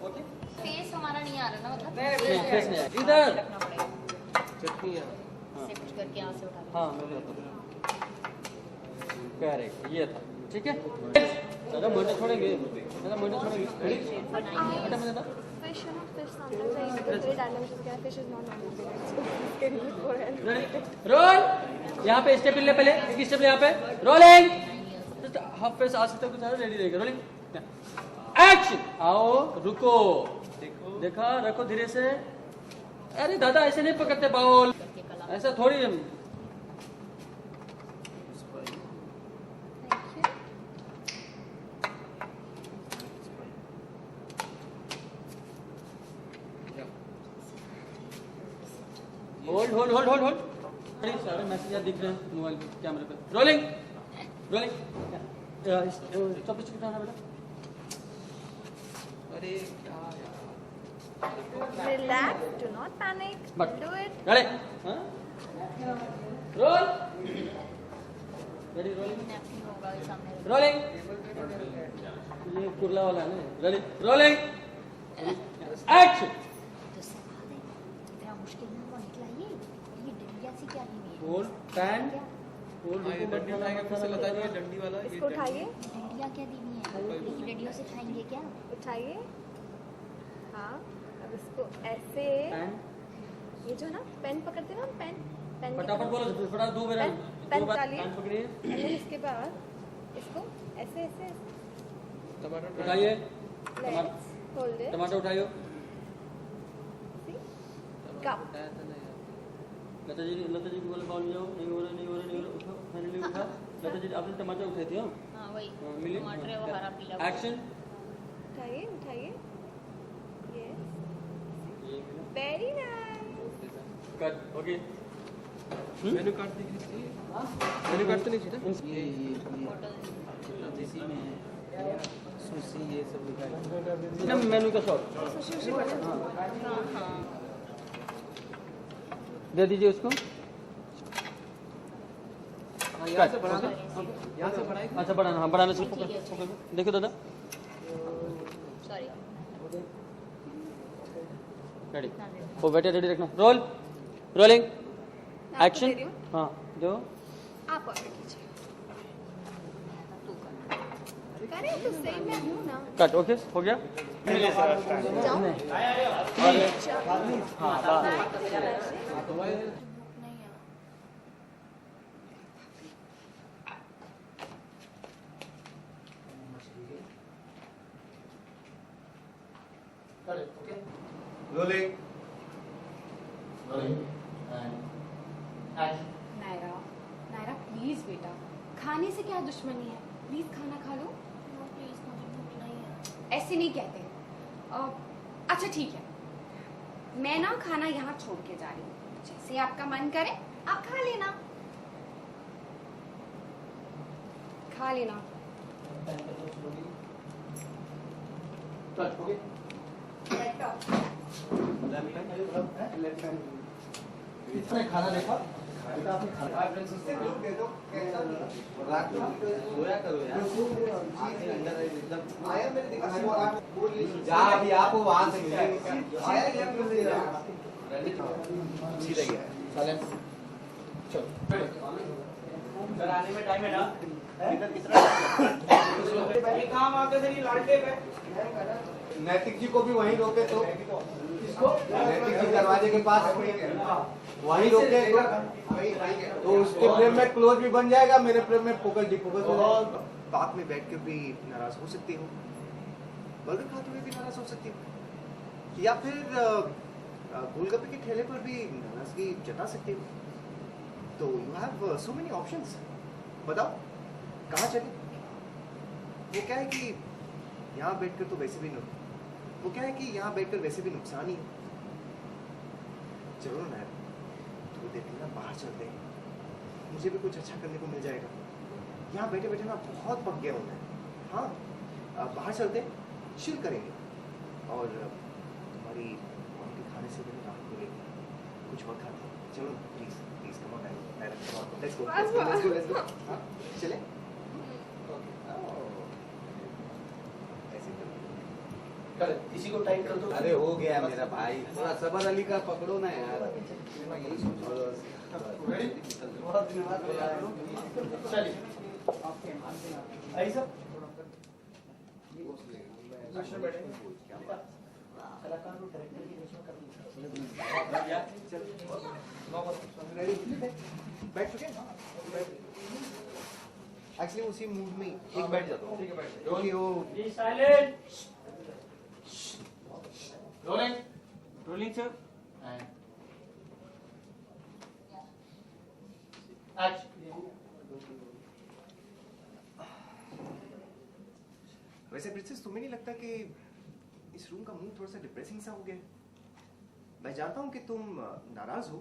Okay face हमारा नहीं आ रहा ना मतलब फेस नहीं इधर रखना पड़ेगा चटनी है से कुछ करके यहाँ से उठा लो। हाँ मैं बताता हूँ करेक्ट ये था ठीक है दादा मुझे छोड़ेंगे दादा मुझे छोड़ेंगे हटा मुझे ना Fish है ना, fish sometimes I eat with very damage because fish is not normal. So it's getting good for health. Roll यहाँ पे स्टेप ले पहले एक स्टेप यहाँ पे रोलिंग हाफ फेस आ सकते हो कुछ रेडी रहेगा रोलिंग एक्शन आओ रुको देखा रखो धीरे से अरे दादा ऐसे नहीं पकड़ते बाउल ऐसा थोड़ी hold hold hold hold hold सारे मैसेज दिख रहे हैं मोबाइल पे कैमरे पे रोलिंग रोलिंग सब कुछ उठाना बेटा अरे क्या Relax, do not panic. But Do it. ready roll ready rolling napkin होगा ये सामने rolling ये कुर्ला वाला है ना ready rolling action तो सवाल है इतना मुश्किल में वो निकला ये डंडिया से क्या नहीं है hold stand hold ये डंडी उठाएंगे फिर से लता जी ये डंडी वाला ये इसको उठाइए, डंडिया क्या देनी है डंडियों से खाएंगे क्या उठाइए. हाँ, अब इसको ऐसे stand ये जो ना पेन पकड़ते हैं ना पेन पेन फटाफट बोलो फटाफट दो बार पेन दो बार डालिए. पेन पकड़िए And then इसके बाद इसको ऐसे ऐसे ऐसे टमाटर उठाइए let's hold it. टमाटर उठाइए See? Cup. लता जी को बोले बाउल में जाओ नहीं हो रहा उठो फाइनली उठा लता जी आपने टमाटर उठाई थी हाँ वही मिली टमाटर है वो हरा पीला एक्शन उठाइए उठाइए. Yes. Very nice. Cut okay menu card दिख रही थी मेनू कार्ड तो नहीं थी ना ये इसी में सुशी ये सब लिखा है ना मेनू का शॉट सुशी बना. हाँ हाँ दे दीजिए उसको यहाँ से बढ़ा दो यहाँ से बढ़ाएं अच्छा बढ़ाना हाँ बढ़ाना से पकड़ देखो दादा सॉरी रेडी वो बैठे रेडी रखना रोल रोलिंग आपको दे एक्शन रही हूँ. हाँ दो आप ऑर्डर कीजिए. करें तो सही मैं हूँ ना. कट ओके हो गया जाओ. हाँ रोलिंग नायरा नायरा प्लीज बेटा खाने से क्या दुश्मनी है प्लीज खाना खा लो प्लीज मुझे भूख नहीं है ऐसे नहीं कहते अच्छा ठीक है मैं ना खाना यहाँ छोड़ के जा रही हूँ जैसे आपका मन करे आप खा लेना खाना देखा सोया करो यार अभी आपको वहां से आने में टाइम है ना काम आते थे लड़के पे नैतिक जी को भी वहीं रोके तो किसको नैतिक जी दरवाजे के पास वहीं रोके तो उसके प्रेम में क्लोज भी बन जाएगा मेरे प्रेम में फोकस डिफोकस हो जाएगा. बात में बैठ के भी नाराज हो सकती हो बर्गर खाते हुए भी नाराज हो सकती हो या फिर गोलगप्पे के ठेले पर भी नाराजगी जता सकती हो तो you have so many options. बताओ कहाँ चले. वो क्या है कि यहाँ बैठकर तो वैसे भी वो क्या है कि यहाँ बैठकर वैसे भी नुकसान ही है. चलो ना तो देख ना बाहर चलते हैं मुझे भी कुछ अच्छा करने को मिल जाएगा. यहाँ बैठे बैठे ना बहुत पक गया होता है. हाँ बाहर चलते चिल करेंगे और तुम्हारी मम्मी के खाने से भी राहत मिलेगी. कुछ और खाते हैं. चलो please please come on let's go. चले ऐसे इसी को टाइट कर दो। अरे हो गया मेरा भाई, थोड़ा सबर अली का पकड़ो ना यार। बहुत धन्यवाद बोला है। चलिए आई सब कलाकार और डायरेक्टर की बीच में कर बैठ चुके एक्चुअली उसी मूड में एक बैठ जाता हूँ क्योंकि वो रोलिंग रोलिंग सर वैसे प्रिंसेस तुम्हें नहीं लगता कि इस रूम का मूड थोड़ा सा डिप्रेसिंग सा हो गया? मैं जानता हूँ कि तुम नाराज हो,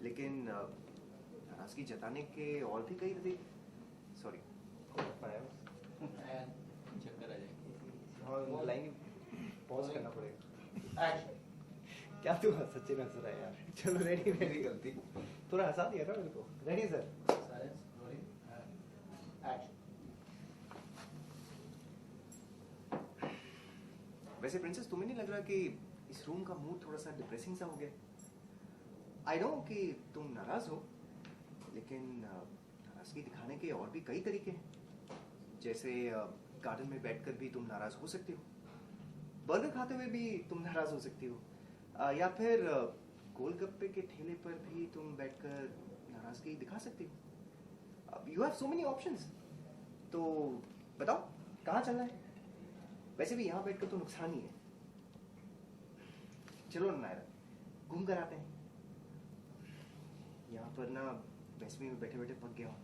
लेकिन नाराजगी जताने के और भी कई तरीके। सॉरी चक्कर आ जाएगा। लाइन पॉज करना पड़ेगा। क्या तू सच्चे में हंस रहा है यार? चलो रेडी, मेरी गलती, थोड़ा हंसा दिया ना मेरे को। Ready sir? वैसे प्रिंसेस तुम्हें नहीं लग रहा कि इस रूम का मूड थोड़ा सा डिप्रेसिंग सा हो गया? आई नो कि तुम नाराज हो, लेकिन नाराजगी दिखाने के और भी कई तरीके हैं। जैसे गार्डन में बैठकर भी तुम नाराज हो सकती हो, बर्गर खाते हुए भी तुम नाराज हो सकती हो, या फिर गोलगप्पे के ठेले पर भी तुम बैठकर नाराजगी दिखा सकती हो। You have so many options. तो बताओ कहाँ चलना है? वैसे भी यहाँ बैठकर तो नुकसान ही है। चलो ना नायरा, घूम कर आते हैं। यहाँ पर ना वैसे भी मैं बैठे बैठे पक गया हूँ,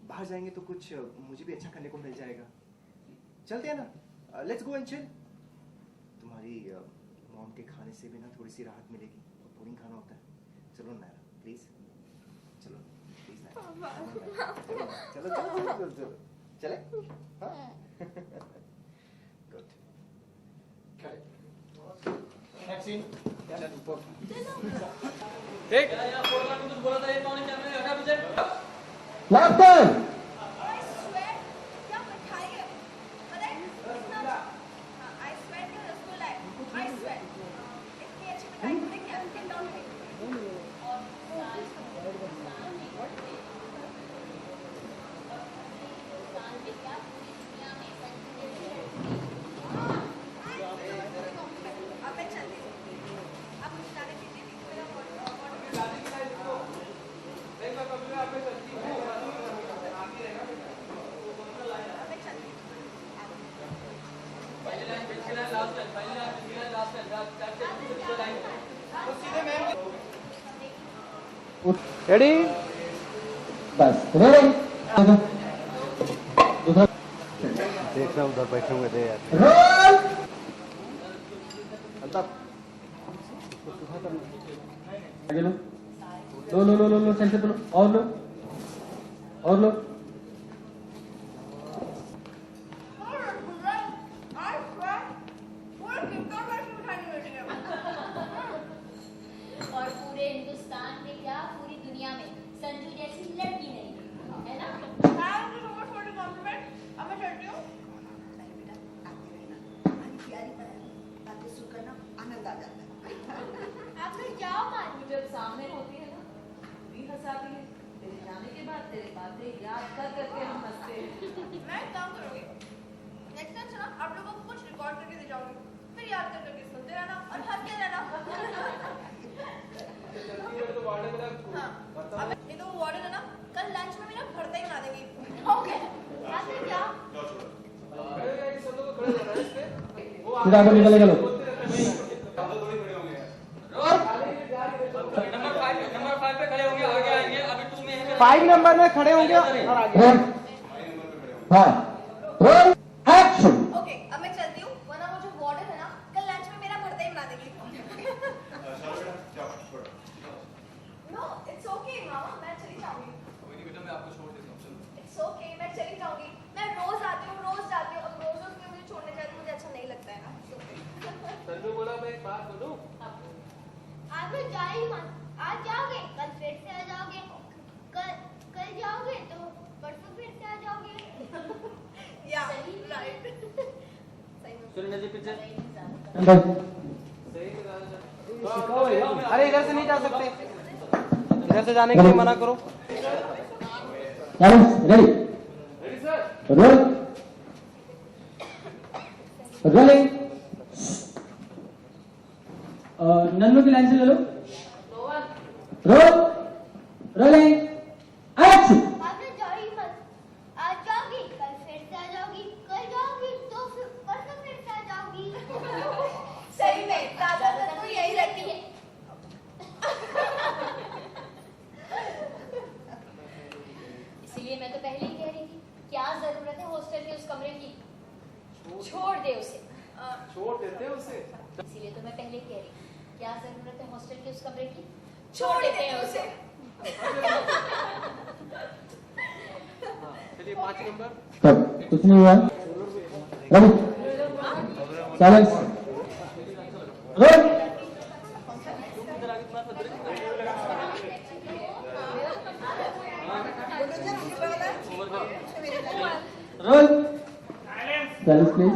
बाहर जाएंगे तो कुछ मुझे भी अच्छा करने को मिल जाएगा। चलते हैं ना, लेट्स गो एंड चिल। तुम्हारी मॉम के खाने से भी ना थोड़ी सी राहत मिलेगी, बोरिंग खाना होता है। चलो नायरा प्लीज, चलो प्लीज नायरा, चलो चलो चलो चलो चलो चले। हाँ गुड। Next scene. देख यहाँ फोटो कुछ बोला था, ये कौन है? कैमरे हटा पीछे। Last time ready? बस रोलिंग। देखना उधर बैठूंगे दे यार। रोल। आगे लो लो लो लो लो लो, सेंटर पे लो, और लो और लो। और पूरे हिंदुस्तान में क्या पूरी दुनिया में संजू जैसी लड़की नहीं है ना? आनंद आ जाता है। आप लोग जाओ मान जब सामने होती है ना, भी हंसाती है। तेरे जाने के बाद तेरे बातें याद कर करके हम हंसते हैं। मैं एक काम करूंगी, नेक्स्ट टाइम से ना आप लोगों को कुछ रिकॉर्ड करके दे जाऊंगी, फिर याद कर करके सुनते रहना और हंसते रहना। हाँ, अब ये तो वार्डन है ना, कल लंच में भी ना भरता ही बना देंगी। ओके, आते क्या? फिर आगे निकलेगा लोग। नंबर 5 पे खड़े होंगे, आगे आएंगे। अभी 2 में है। 5 नंबर में खड़े होंगे और आगे। हाँ रोल एक्शन। ओके, अब मैं चलती हूँ, वरना वो जो वार्डन है ना, कल लंच में मेरा भरता ही बना देगी। नो, इट्स ओके मामा, मैं चली जाऊंगी। कोई नहीं बेटा, मैं आपको छोड़ देता हूँ। चलो। इट्स ओके, मैं चली जाऊंगी। मैं रोज आती हूँ, रोज जाती हूँ। अब रोज रोज के मुझे छोड़ने जाती मुझे अच्छा नहीं लगता है ना। संजू बोला मैं एक बात बोलूं? आज मैं जा ही मत। आज जाओगे, कल फिर से आ जाओगे, कल जाओगे तो परसों फिर से आ जाओगे। या सही राइट। सही में सुरेंद्र जी पीछे। अरे इधर से नहीं जा सकते, इधर से जाने के लिए मना करो। Ready roll rolling. नन्नू की लाइन से ले लो। Role rolling action. आज मैं जाऊंगी मत, आज जाऊंगी कल फिर से आ जाऊंगी, कल जाऊंगी तो फिर परसों फिर से आ जाऊंगी। सही में ज्यादातर तो यही रहती है। इसीलिए मैं तो पहले ही कह रही थी, क्या जरूरत है हॉस्टल के उस कमरे की, छोड़ दे उसे। छोड़ देते हैं उसे। इसीलिए तो मैं पहले ही कह रही थी, क्या जरूरत है हॉस्टल के उस कमरे की, छोड़ देते हैं उसे। चलिए 5 नंबर। कब कुछ नहीं हुआ। Ready silence roll. Roll silence please.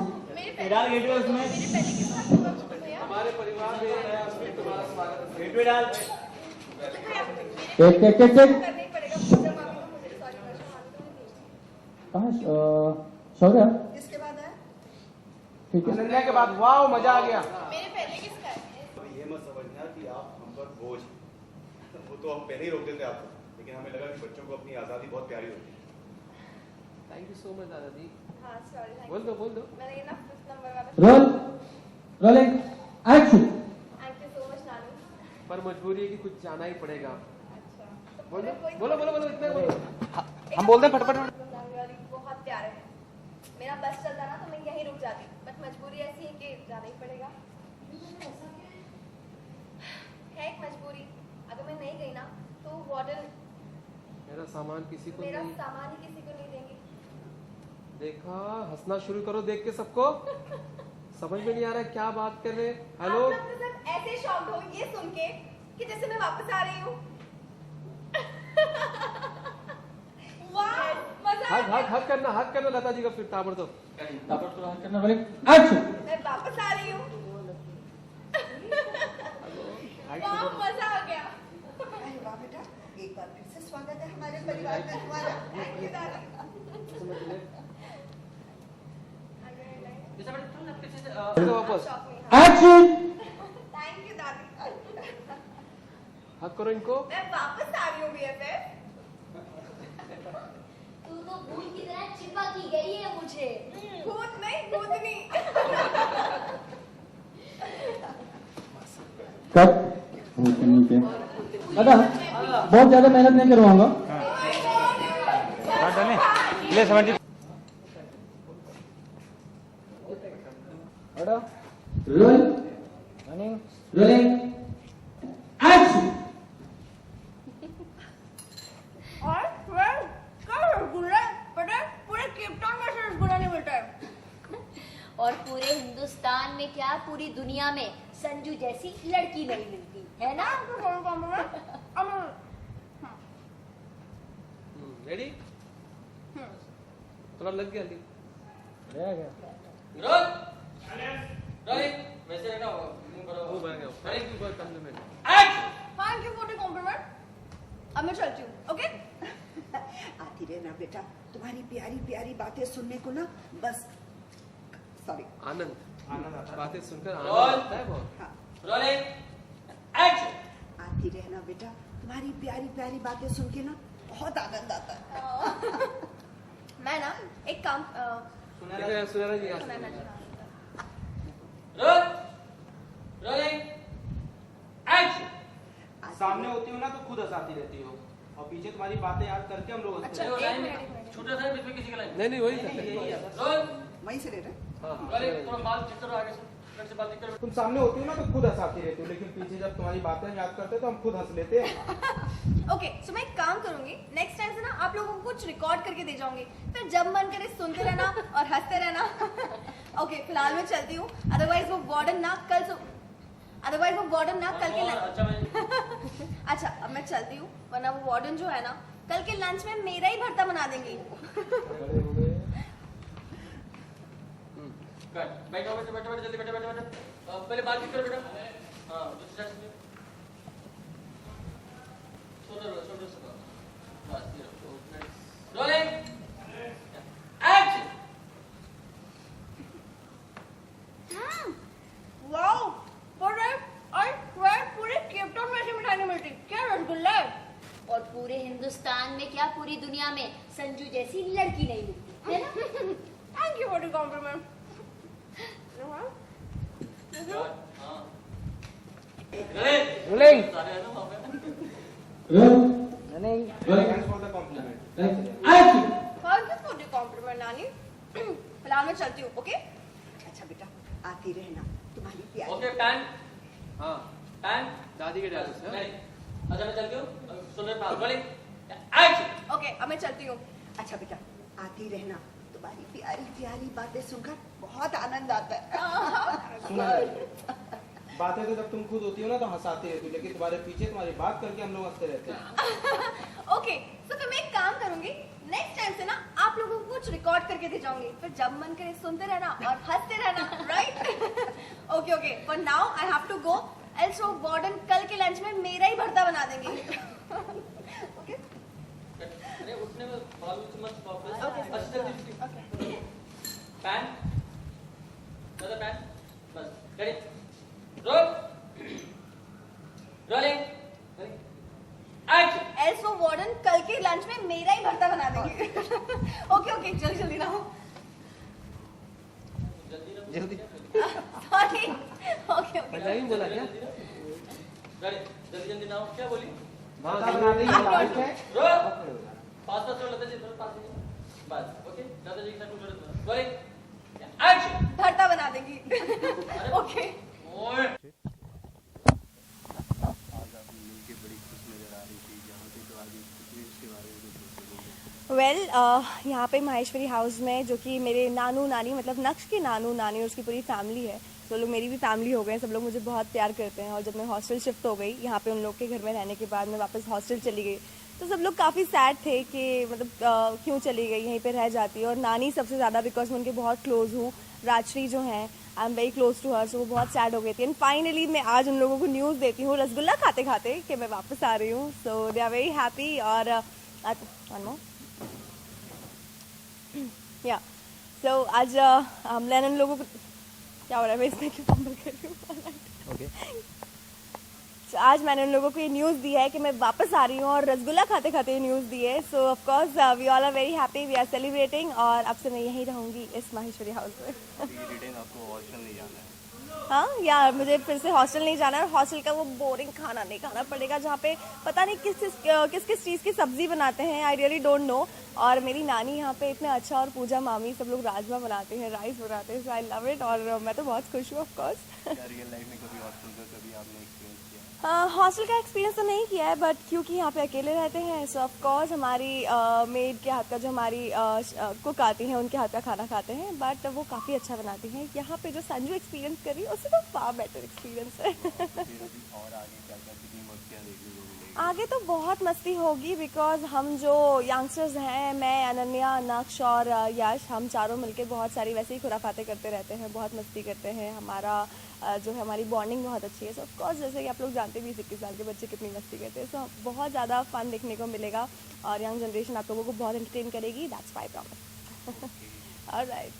हमारे परिवार में नया अश्विन तुम्हारा स्वागत है। Take take take take. करना ही पड़ेगा, पूजा मामी को मुझे सॉरी कहाँ शौर्य इसके बाद है ठीक है। अनन्या के बाद वाह मजा आ गया। मेरे पहले किसका है? तो ये मत समझना कि आप हम पर बोझ हैं। वो तो हम पहले ही रोकते थे आपको, लेकिन हमें लगा कि बच्चों को अपनी आज़ादी बहुत प्यारी होती है। थैंक यू सो मच दादाजी। हाँ सॉरी, बोल दो। मैंने ये ना 5th नंबर वाला। Roll rolling action. Thank you so much Nanu. पर मजबूरी है कि कुछ जाना ही पड़ेगा। अच्छा तो बोलो कोई- बोलो बोलो बोलो इतना बोलो। हम बोलते हैं फटाफट। नानू वाली बहुत प्यारे हैं। मेरा बस चलता ना तो मैं यहीं रुक जाती, बट मजबूरी ऐसी है कि जाना ही पड़ेगा। है एक मजबूरी, अगर मैं नहीं गई ना तो वार्डन मेरा सामान किसी को मेरा नहीं। सामान ही किसी को नहीं देंगे। देखा, हंसना शुरू करो देख के सबको। समझ में नहीं आ रहा है क्या बात कर रहे हैं। हेलो आप लोग तो सब ऐसे शॉक्ड हो ये सुन के कि जैसे मैं वापस आ रही हूँ। वाह मजा आ गया। हक करना लता जी का फिर ताबड़तोड़। करना रोलिंग एक्शन। मैं वापस आ रही हूँ। वाह मजा आ गया। अरे वाह बेटा, एक बार फिर से स्वागत है हमारे परिवार में तुम्हारा। थैंक यू दादी। वापस शॉक नहीं एक्शन। थैंक यू दादी। हक करो इनको। मैं वापस आ रही हूँ BFF। तू तो भूल की तरह चिपकी गई है मुझे। भूत नहीं भूतनी। कट ठीक है दादा बहुत ज्यादा मेहनत नहीं करवाऊंगा। Role rolling action. और क्या रसगुल्ला पता है पूरे केप टाउन में ऐसा रसगुल्ला नहीं मिलता है। और पूरे हिंदुस्तान में क्या पूरी दुनिया में संजू जैसी लड़की नहीं मिलती है ना। रेडी? थोड़ा लग गया अभी। रोल रोलिंग वैसे रहना वो बन गया। Thank you for compliment. Action. Thank you for the compliment. अब मैं चलती हूँ, ओके? आती रहना बेटा, तुम्हारी प्यारी प्यारी बातें सुनने को ना बस सॉरी आनंद बातें सुनकर आनंद रोल। आता है बहुत। Rolling action. आती रहना बेटा, तुम्हारी प्यारी प्यारी बातें सुन के ना बहुत आनंद आता है। मैं ना एक काम सुनहरा जी सुनैना जी, रोल रोलिंग एक्शन। सामने होती हो ना तो खुद हंसाती रहती हो, और पीछे तुम्हारी बातें याद करके हम लोग हंसते अच्छा हैं। एक मिनट छोटा सा बीच में किसी का लाइन। नहीं वही करते। रोल वहीं से ले रहे रोलिंग थोड़ा बाल ठीक करो आगे से फ्रंट से बाल ठीक करो। तुम सामने होती हो ना तो खुद हंसाती रहती हो, लेकिन पीछे जब तुम्हारी बातें याद करते हैं तो हम खुद हंस लेते हैं। ओके सो मैं एक काम करूंगी, नेक्स्ट टाइम से ना आप लोगों को कुछ रिकॉर्ड करके दे जाऊंगी, फिर जब मन करे सुनते रहना और हंसते रहना। ओके फिलहाल मैं चलती हूँ, अदरवाइज वो वार्डन ना कल के अच्छा भाई अच्छा अब मैं चलती हूँ, वरना वो वार्डन जो है ना कल के लंच में मेरा ही भरता बना देंगी। बैठो बैठो बैठो बैठो जल्दी बैठो बैठो बैठो पहले बात करो बेटा हाँ दूसरी साइड से शोल्डर से बस ये रोलिंग एक्शन वाओ पर आई स्वेयर पूरे केप टाउन में ऐसी मिठाई नहीं मिलती क्या रसगुल्ला है और पूरे हिंदुस्तान में क्या पूरी दुनिया में संजू जैसी लड़की नहीं मिलती है ना thank you for the compliment rolling Thanks for the compliment. Action thank you for the compliment नानी फिलहाल मैं चलती हूँ ओके अच्छा बेटा आती रहना तुम्हारी प्यारी ओके पैन हाँ पैन दादी के डायलॉग से नहीं अच्छा मैं चलती हूँ सुन रहे रोलिंग एक्शन ओके अब मैं चलती हूँ अच्छा बेटा आती रहना तुम्हारी प्यारी प्यारी बातें सुनकर बहुत आनंद आता है सुना बातें तो जब तुम खुद होती हो ना तो हंसाती रहती हो लेकिन तुम्हारे पीछे तुम्हारी बात करके हम लोग हंसते रहते हैं ओके तो फिर मैं एक काम करूंगी नेक्स्ट टाइम से ना आप लोगों को कुछ रिकॉर्ड करके दे जाऊंगी फिर जब मन करे सुनते रहना और हंसते रहना right okay okay for now I have to go else warden कल के लंच में मेरा ही भरता बना देंगे ओके अरे उठने में फॉलो टू मच फॉकस अच्छी जल्दी पैन दादा पैन बस ready roll rolling action else warden कल के लंच में मेरा ही भरता बना देंगे ओके ओके जल्दी जल्दी ना हो जल्दी सॉरी ओके ओके पहले ही बोला क्या जल्दी जल्दी ना हो क्या बोली माता बना देंगे रोल पास पास लता जी पास बस ओके दादा जी के साथ कुछ रोलिंग एक्शन भरता बना देंगी ओके ओए वेल यहाँ पे माहेश्वरी हाउस में जो कि मेरे नानू नानी मतलब नक्श के नानू नानी और उसकी पूरी फैमिली है तो लोग मेरी भी फैमिली हो गए सब लोग मुझे बहुत प्यार करते हैं और जब मैं हॉस्टल शिफ्ट हो गई यहाँ पे उन लोग के घर में रहने के बाद मैं वापस हॉस्टल चली गई तो सब लोग काफ़ी सैड थे कि मतलब क्यों चली गई यहीं पे रह जाती और नानी सबसे ज़्यादा बिकॉज मैं उनके बहुत क्लोज हूँ राजश्री जो हैं I am very close to her so वो बहुत सैड हो गई थी एंड फाइनली मैं आज उन लोगों को न्यूज़ देती हूँ रसगुल्ला खाते खाते कि मैं वापस आ रही हूँ सो दे आर वेरी हैप्पी और या सो आज मैंने उन लोगों को क्या हो रहा है मैं इसमें क्यों फंबल कर रही हूँ ओके So, आज मैंने उन लोगों को ये न्यूज़ दी है कि मैं वापस आ रही हूँ और रसगुल्ला खाते खाते ये न्यूज़ दी है so of course we all are very happy we are celebrating और अब से मैं यहीं रहूँगी इस माहेश्वरी हाउस में आपको हॉस्टल नहीं जाना है हाँ यार मुझे फिर से हॉस्टल नहीं जाना है हॉस्टल का वो बोरिंग खाना नहीं खाना पड़ेगा जहाँ पे पता नहीं किस किस चीज़ की सब्जी बनाते हैं आई रियली डोंट नो और मेरी नानी यहाँ पे इतना अच्छा और पूजा मामी सब लोग राजमा बनाते हैं राइस बनाते हैं सो आई लव इट और मैं तो बहुत खुश हूँ ऑफ कोर्स रियल लाइफ में कभी हॉस्टल का कभी आपने एक्सपीरियंस किया हाँ हॉस्टल का एक्सपीरियंस तो नहीं किया है बट क्योंकि यहाँ पे अकेले रहते हैं सो ऑफ कोर्स हमारी मेड के हाथ का जो हमारी कुक आती हैं उनके हाथ का खाना खाते हैं बट वो काफ़ी अच्छा बनाती हैं यहाँ पे जो संजू एक्सपीरियंस करी उससे तो फार बेटर एक्सपीरियंस है और आगे क्या क्या कितनी मस्तियाँ देखने को मिलेगी आगे तो बहुत मस्ती होगी बिकॉज हम जो यंगस्टर्स हैं मैं अनन्या नक्श और यश हम चारों मिलके बहुत सारी वैसे ही खुराफाते करते रहते हैं बहुत मस्ती करते हैं हमारा जो है हमारी बॉन्डिंग बहुत अच्छी है सो ऑफ कोर्स जैसे कि आप लोग जानते भी 21 साल के बच्चे कितनी मस्ती करते हैं सो बहुत ज़्यादा फन देखने को मिलेगा और यंग जनरेशन आप लोगों को बहुत एंटरटेन करेगी दैट्स माय प्रॉमिस ऑलराइट